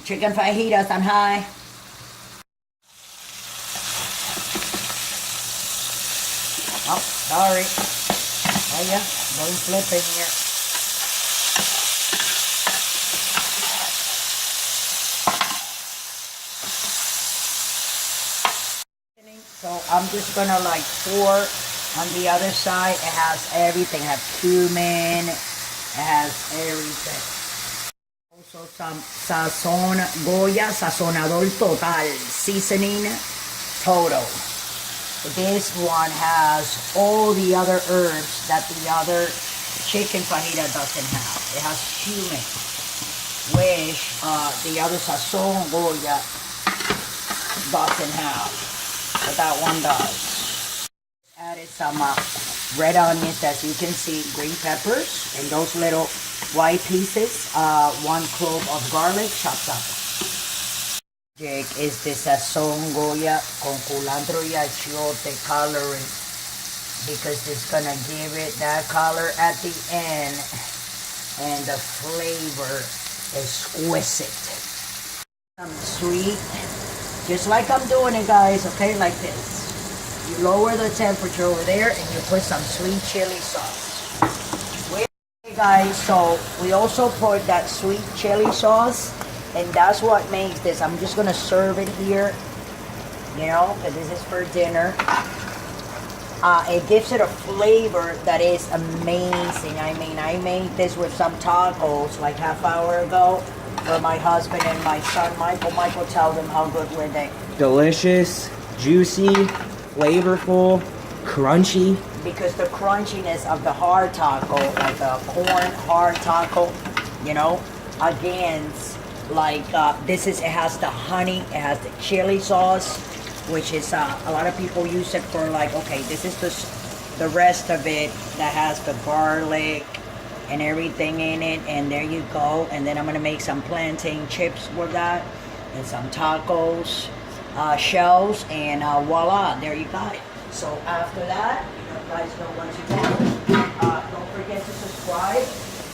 Chicken fajitas on high. Oh, sorry. Oh yeah, don't flip in here. So I'm just gonna like pour on the other side. It has everything. It has cumin. It has everything. Also some Sazon Goya, sazonador total, seasoning total. This one has all the other herbs that the other chicken fajita doesn't have. It has cumin, which the other Sazon Goya doesn't have, but that one does. Added some red onions, as you can see, green peppers, and those little white pieces, 1 clove of garlic chopped up. Is the Sazon Goya con culantro y achiote coloring, because it's gonna give it that color at the end, and the flavor is exquisite. Some sweet, just like I'm doing it, guys. Okay, like this. You lower the temperature over there, and you put some sweet chili sauce. Okay, guys. So we also put that sweet chili sauce. And that's what makes this. I'm just gonna serve it here, you know, because this is for dinner. It gives it a flavor that is amazing. I mean, I made this with some tacos like half hour ago for my husband and my son Michael. Michael, tell them how good were they. Delicious, juicy, flavorful, crunchy. Because the crunchiness of the hard taco, like a corn hard taco, you know, against like this is, it has the honey, it has the chili sauce, which is a lot of people use it for like, okay, this is the rest of it that has the garlic and everything in it, and there you go. And then I'm gonna make some plantain chips with that and some tacos shells, and voila, there you got it. So after that, you guys know what to do. Don't forget to subscribe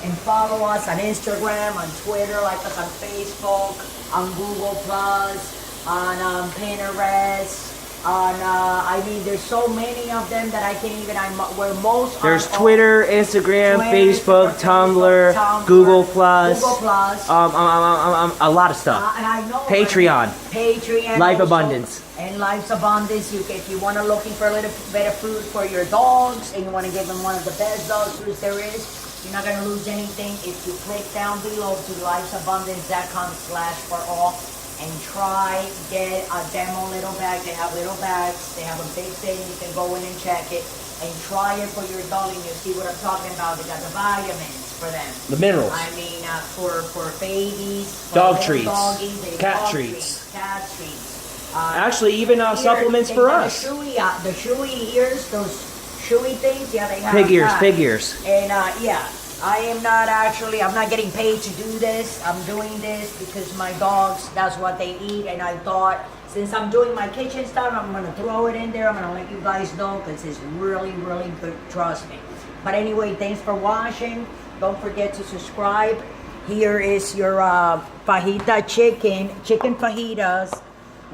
and follow us on Instagram, on Twitter, like us on Facebook, on Google Plus, on Pinterest, on I mean, there's so many of them that I can't even. Where most there's Twitter, Instagram, Facebook, Tumblr, Google Plus, a lot of stuff. And I know Patreon, Life Abundance. And Life's Abundance. If you want to looking for a little bit of food for your dogs, and you want to give them one of the best dog foods there is. You're not going to lose anything if you click down below to lifesabundance.com/for-all and try get a demo little bag. They have little bags. They have a big thing. You can go in and check it and try it for your dog, and you'll see what I'm talking about. They got the vitamins for them. The minerals. I mean, for babies. For dog treats. Doggies, Cat treats. Cat treats. Actually, even supplements for us. The chewy ears, those chewy things, yeah, they have pig ears. And yeah, I'm not getting paid to do this. I'm doing this because my dogs, that's what they eat. And I thought, since I'm doing my kitchen stuff, I'm gonna throw it in there. I'm gonna let you guys know because it's really, really good, trust me. But anyway, thanks for watching. Don't forget to subscribe. Here is your fajita chicken fajitas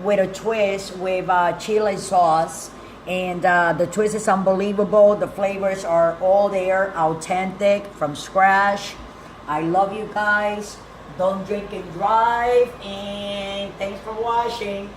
with a twist with chili sauce. And the twist is unbelievable. The flavors are all there, authentic, from scratch. I love you guys. Don't drink and drive. And thanks for watching.